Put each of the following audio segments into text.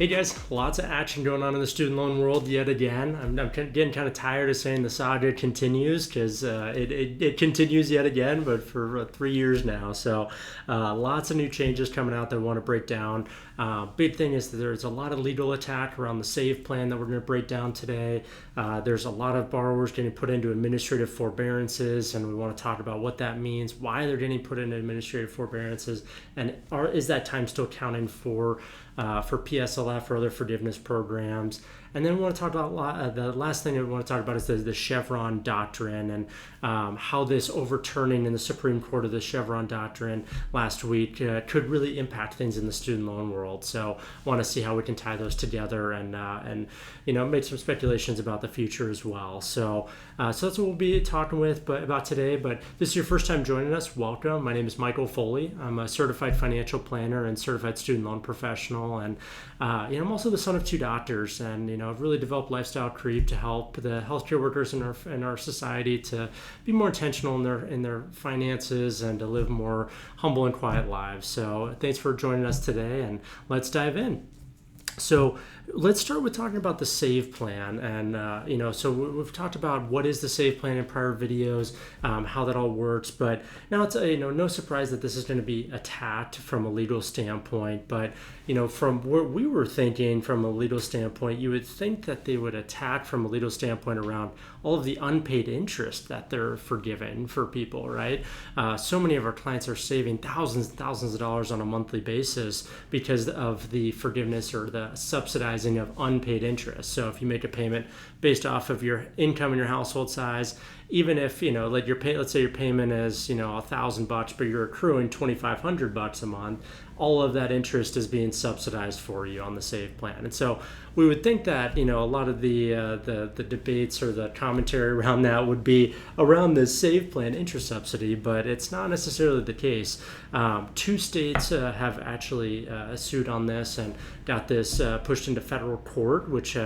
Hey guys, lots of action going on in the student loan world yet again. I'm getting kind of tired of saying the saga continues because it continues yet again, but for 3 years now. So lots of new changes coming out that I want to break down. Big thing is that there's a lot of legal attack around the SAVE plan that we're going to break down today. There's a lot of borrowers getting put into administrative forbearances, and we want to talk about what that means, why they're getting put into administrative forbearances, and is that time still counting for PSLF or other forgiveness programs. And then we want to talk about the last thing that we want to talk about is the Chevron Doctrine and how this overturning in the Supreme Court of the Chevron Doctrine last week could really impact things in the student loan world. So I want to see how we can tie those together and make some speculations about the future as well. So that's what we'll be talking about today. But if this is your first time joining us, welcome. My name is Michael Foley. I'm a certified financial planner and certified student loan professional, and I'm also the son of two doctors, and I've really developed Lifestyle Creep to help the healthcare workers in our society to be more intentional in their finances and to live more humble and quiet lives. So thanks for joining us today, and let's dive in. So let's start with talking about the SAVE plan, and so we've talked about what is the SAVE plan in prior videos, how that all works. But now it's no surprise that this is going to be attacked from a legal standpoint. But from what we were thinking from a legal standpoint, you would think that they would attack from a legal standpoint around all of the unpaid interest that they're forgiving for people, right? So many of our clients are saving thousands and thousands of dollars on a monthly basis because of the forgiveness or the subsidizing of unpaid interest. So if you make a payment based off of your income and your household size, even if let's say your payment is $1,000, but you're accruing $2,500 a month, all of that interest is being subsidized for you on the SAVE plan. And so we would think that a lot of the debates or the commentary around that would be around the SAVE plan interest subsidy, but it's not necessarily the case. Two states have actually sued on this and got this pushed into federal court, which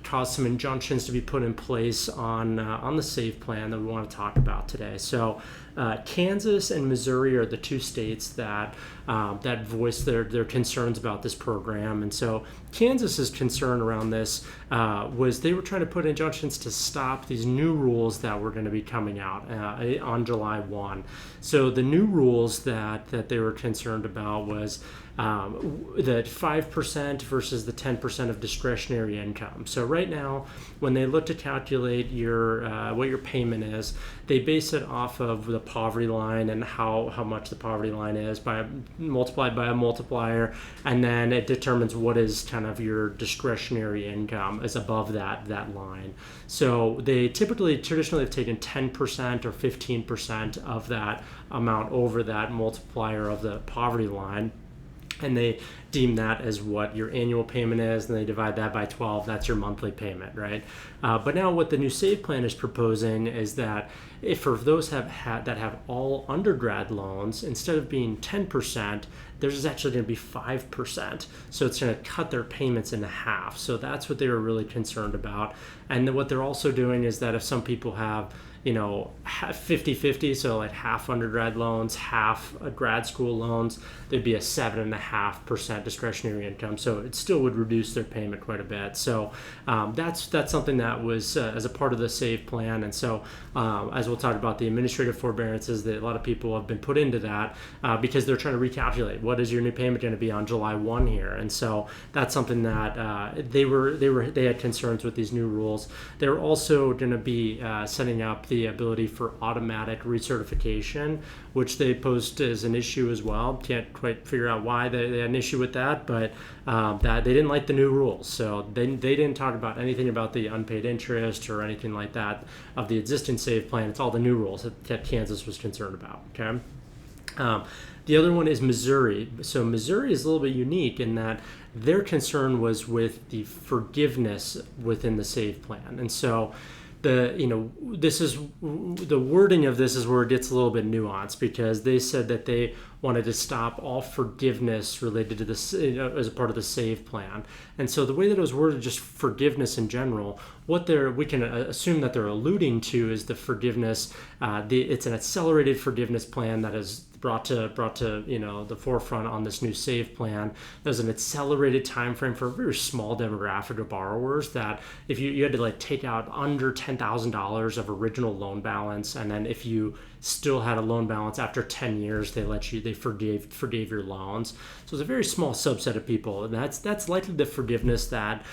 caused some injunctions to be put in place on the SAVE plan that we want to talk about today. So Kansas and Missouri are the two states that voiced their concerns about this program. And so Kansas's concern around this was they were trying to put injunctions to stop these new rules that were going to be coming out on July 1. So the new rules that they were concerned about was the 5% versus the 10% of discretionary income. So right now, when they look to calculate what your payment is, they base it off of the poverty line and how much the poverty line is multiplied by a multiplier, and then it determines what is kind of your discretionary income is above that line. So they traditionally have taken 10% or 15% of that amount over that multiplier of the poverty line, and they deem that as what your annual payment is, and they divide that by 12. That's your monthly payment, right? But now what the new SAVE plan is proposing is that if for those that have all undergrad loans, instead of being 10%, there's actually going to be 5%. So it's going to cut their payments in half. So that's what they were really concerned about. And then what they're also doing is that if some people have 50-50, so like half undergrad loans, half grad school loans, there'd be a 7.5% discretionary income. So it still would reduce their payment quite a bit. So that's something that was as a part of the SAVE plan. And so as we'll talk about the administrative forbearances, that a lot of people have been put into that because they're trying to recalculate what is your new payment going to be on July 1 here. And so that's something that they had concerns with these new rules. They're also going to be setting up the ability for automatic recertification, which they posed as an issue as well. Can't quite figure out why they had an issue with that, but that they didn't like the new rules. So they didn't talk about anything about the unpaid interest or anything like that of the existing SAVE plan. It's all the new rules that Kansas was concerned about. Okay. The other one is Missouri. So Missouri is a little bit unique in that their concern was with the forgiveness within the SAVE plan, and so this is the wording of this is where it gets a little bit nuanced, because they said that they wanted to stop all forgiveness related to this as a part of the SAVE plan. And so the way that it was worded, just forgiveness in general, what we can assume that they're alluding to is the forgiveness. It's an accelerated forgiveness plan that is brought to the forefront on this new SAVE plan. There's an accelerated time frame for a very small demographic of borrowers that if you had to like take out under $10,000 of original loan balance, and then if you still had a loan balance after 10 years, they forgave your loans. So it's a very small subset of people, and that's likely the forgiveness that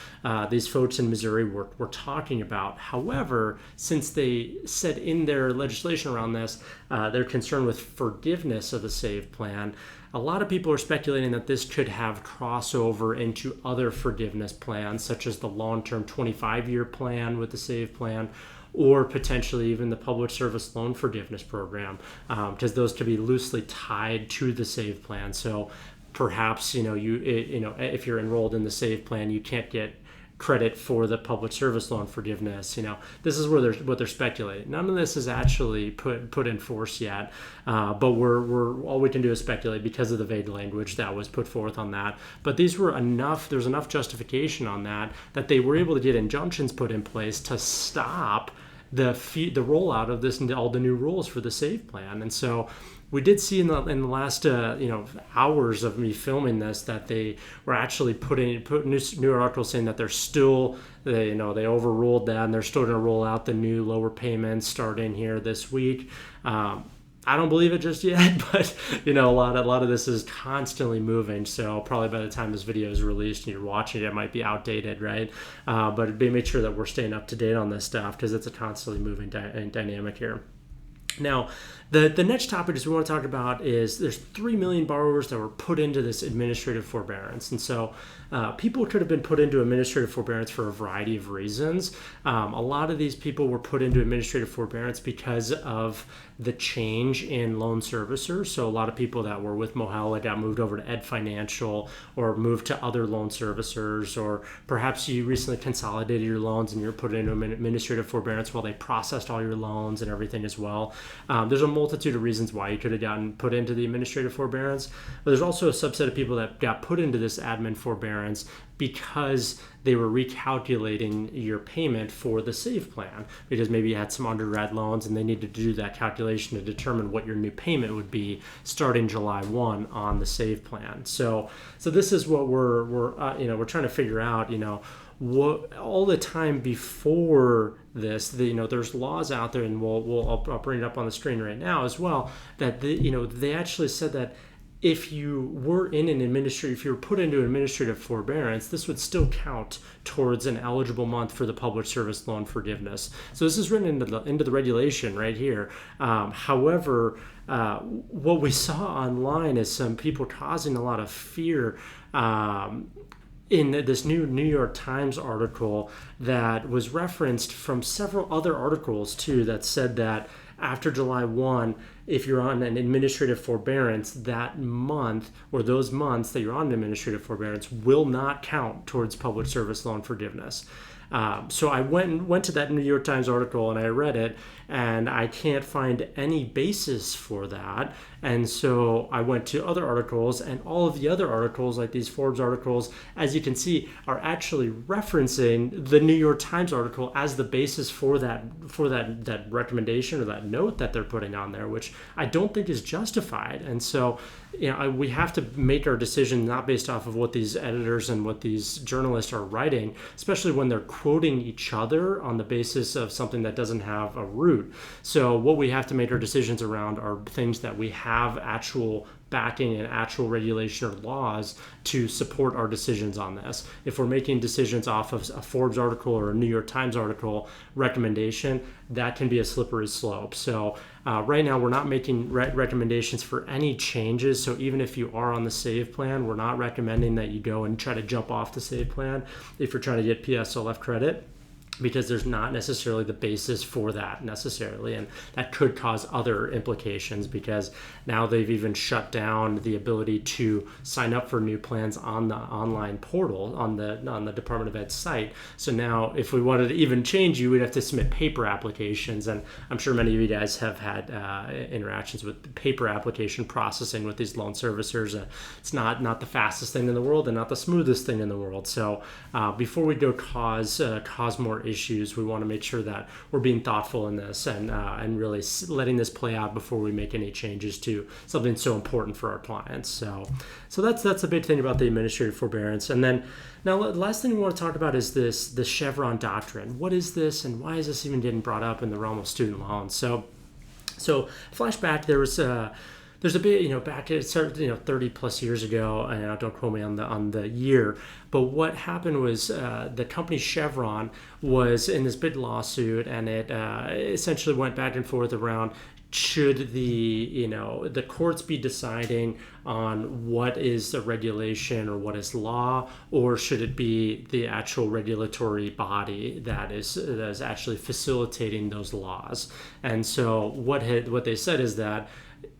these folks in Missouri were talking about. However, since they said in their legislation around this, they're concerned with forgiveness of the SAVE plan, a lot of people are speculating that this could have crossover into other forgiveness plans, such as the long-term 25-year plan with the SAVE plan, or potentially even the public service loan forgiveness program, because those could be loosely tied to the SAVE plan. So perhaps if you're enrolled in the SAVE plan, you can't get credit for the public service loan forgiveness. This is what they're speculating. None of this is actually put in force yet, but we're all we can do is speculate because of the vague language that was put forth on that. But these were enough. There's enough justification on that they were able to get injunctions put in place to stop the rollout of this and all the new rules for the SAVE plan. And so we did see in the last hours of me filming this that they were actually put new articles saying that they overruled that and they're still going to roll out the new lower payments starting here this week. I don't believe it just yet, but a lot of this is constantly moving. So probably by the time this video is released and you're watching it, it might be outdated, right? But make sure that we're staying up to date on this stuff because it's a constantly moving dynamic here. Now, the next topic we want to talk about is there's 3 million borrowers that were put into this administrative forbearance. And so people could have been put into administrative forbearance for a variety of reasons. A lot of these people were put into administrative forbearance because of the change in loan servicers. So a lot of people that were with Mohela got moved over to Ed Financial or moved to other loan servicers, or perhaps you recently consolidated your loans and you're put into administrative forbearance while they processed all your loans and everything as well. There's a multitude of reasons why you could have gotten put into the administrative forbearance, but there's also a subset of people that got put into this admin forbearance because they were recalculating your payment for the SAVE plan, because maybe you had some undergrad loans and they needed to do that calculation to determine what your new payment would be starting July 1 on the SAVE plan. So this is what we're trying to figure out, what all the time before this, there's laws out there, and I'll bring it up on the screen right now as well, that they actually said that if you were if you were put into administrative forbearance, this would still count towards an eligible month for the public service loan forgiveness. So this is written into the regulation right here. However, what we saw online is some people causing a lot of fear in this new New York Times article that was referenced from several other articles too, that said that after July 1, if you're on an administrative forbearance, that month or those months that you're on an administrative forbearance will not count towards public service loan forgiveness. So I went to that New York Times article and I read it, and I can't find any basis for that. And so I went to other articles, and all of the other articles, like these Forbes articles, as you can see, are actually referencing the New York Times article as the basis for that recommendation or that note that they're putting on there, which I don't think is justified. And so we have to make our decision not based off of what these editors and what these journalists are writing, especially when they're quoting each other on the basis of something that doesn't have a root. So what we have to make our decisions around are things that we have actual backing and actual regulation or laws to support our decisions on this. If we're making decisions off of a Forbes article or a New York Times article recommendation, that can be a slippery slope. So right now we're not making recommendations for any changes. So even if you are on the SAVE plan, we're not recommending that you go and try to jump off the SAVE plan if you're trying to get PSLF credit, because there's not necessarily the basis for that necessarily, and that could cause other implications, because now they've even shut down the ability to sign up for new plans on the online portal on the Department of Ed site. So now if we wanted to even change you, we'd have to submit paper applications, and I'm sure many of you guys have had interactions with paper application processing with these loan servicers. It's not the fastest thing in the world and not the smoothest thing in the world. So before we go cause more issues. We want to make sure that we're being thoughtful in this and really letting this play out before we make any changes to something so important for our clients. So that's a big thing about the administrative forbearance. And then now the last thing we want to talk about is the Chevron Doctrine. What is this, and why is this even getting brought up in the realm of student loans? So flashback, there's a bit, back it started, 30 plus years ago, and don't quote me on the year, but what happened was the company Chevron was in this big lawsuit, and it essentially went back and forth around should the courts be deciding on what is a regulation or what is law, or should it be the actual regulatory body that is actually facilitating those laws? And so what they said is that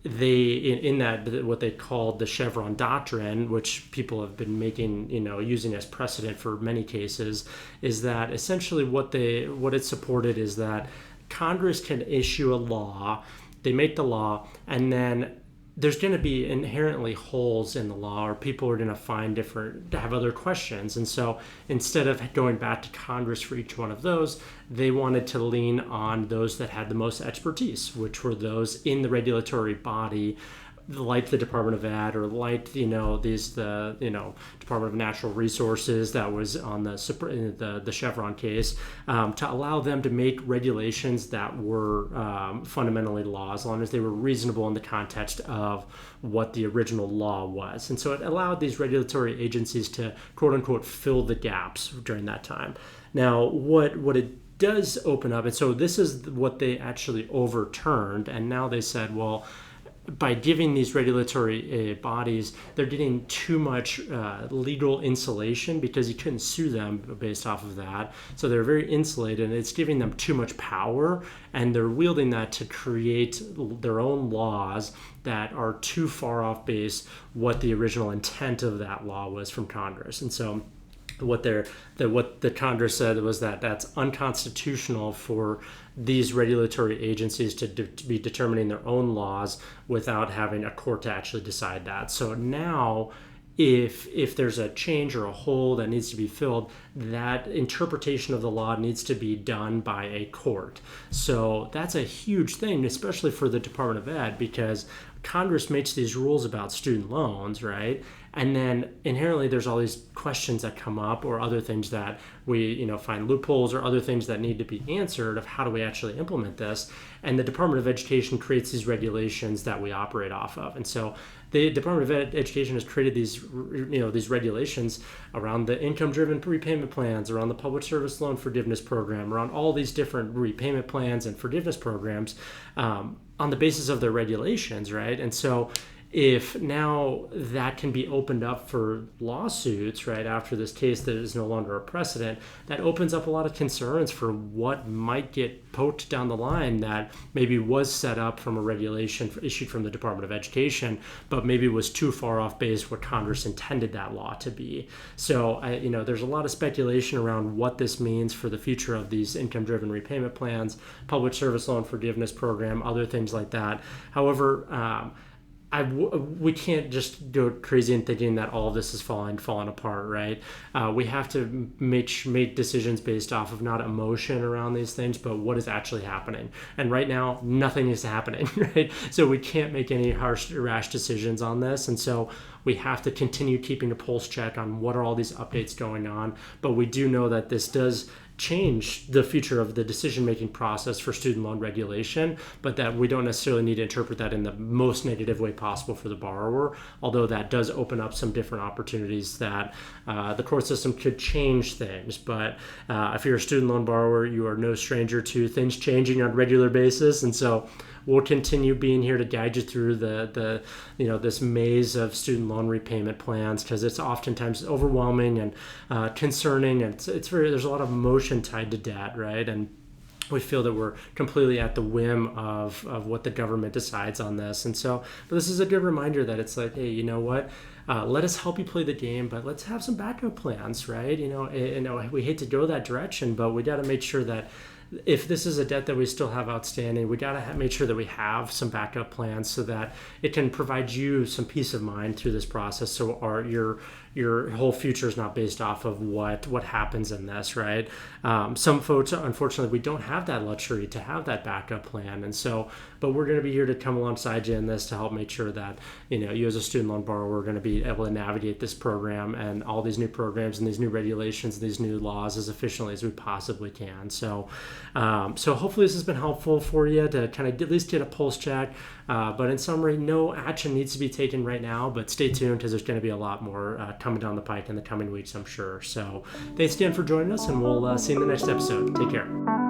in that what they called the Chevron Doctrine, which people have been using as precedent for many cases, is that essentially what it supported is that Congress can issue a law, they make the law, and then there's going to be inherently holes in the law, or people are going to have other questions. And so instead of going back to Congress for each one of those, they wanted to lean on those that had the most expertise, which were those in the regulatory body, like the Department of Ed, or like Department of Natural Resources that was on the Chevron case, to allow them to make regulations that were fundamentally law, as long as they were reasonable in the context of what the original law was. And so it allowed these regulatory agencies to quote unquote fill the gaps during that time. Now what it does open up, and so this is what they actually overturned, and now they said, well, by giving these regulatory bodies, they're getting too much legal insulation, because you couldn't sue them based off of that. So they're very insulated, and it's giving them too much power, and they're wielding that to create their own laws that are too far off base what the original intent of that law was from Congress. And so what the Congress said was that that's unconstitutional for these regulatory agencies to be determining their own laws without having a court to actually decide that. So now, if there's a change or a hole that needs to be filled, that interpretation of the law needs to be done by a court. So that's a huge thing, especially for the Department of Ed, because Congress makes these rules about student loans, right? And then inherently there's all these questions that come up, or other things that we find loopholes, or other things that need to be answered of how do we actually implement this. And the Department of Education creates these regulations that we operate off of. And so the Department of Education has created these regulations around the income-driven repayment plans, around the public service loan forgiveness program, around all these different repayment plans and forgiveness programs, on the basis of their regulations, right? And so if now that can be opened up for lawsuits, right, after this case that is no longer a precedent, that opens up a lot of concerns for what might get poked down the line that maybe was set up from a regulation issued from the Department of Education, but maybe was too far off base what Congress intended that law to be. So, there's a lot of speculation around what this means for the future of these income-driven repayment plans, public service loan forgiveness program, other things like that. However, we can't just go crazy in thinking that all of this is falling apart, right? We have to make decisions based off of not emotion around these things, but what is actually happening. And right now, nothing is happening, right? So we can't make any harsh, rash decisions on this. And so we have to continue keeping a pulse check on what are all these updates going on. But we do know that this does change the future of the decision-making process for student loan regulation, but that we don't necessarily need to interpret that in the most negative way possible for the borrower, although that does open up some different opportunities that the court system could change things. But if you're a student loan borrower, you are no stranger to things changing on a regular basis, and so we'll continue being here to guide you through the this maze of student loan repayment plans, because it's oftentimes overwhelming and concerning, and there's a lot of emotion tied to debt, right? And we feel that we're completely at the whim of what the government decides on this. And so, but this is a good reminder that it's like, hey, you know what? Let us help you play the game, but let's have some backup plans, right? We hate to go that direction, but we got to make sure that if this is a debt that we still have outstanding, we got to make sure that we have some backup plans so that it can provide you some peace of mind through this process. So your whole future is not based off of what happens in this, right? Some folks, unfortunately, we don't have that luxury to have that backup plan, and so, but we're going to be here to come alongside you in this to help make sure that you as a student loan borrower are going to be able to navigate this program and all these new programs and these new regulations, these new laws as efficiently as we possibly can. So, so hopefully this has been helpful for you to kind of at least get a pulse check. But in summary, no action needs to be taken right now, but stay tuned because there's going to be a lot more coming down the pike in the coming weeks, I'm sure. So thanks again for joining us, and we'll see you in the next episode. Take care.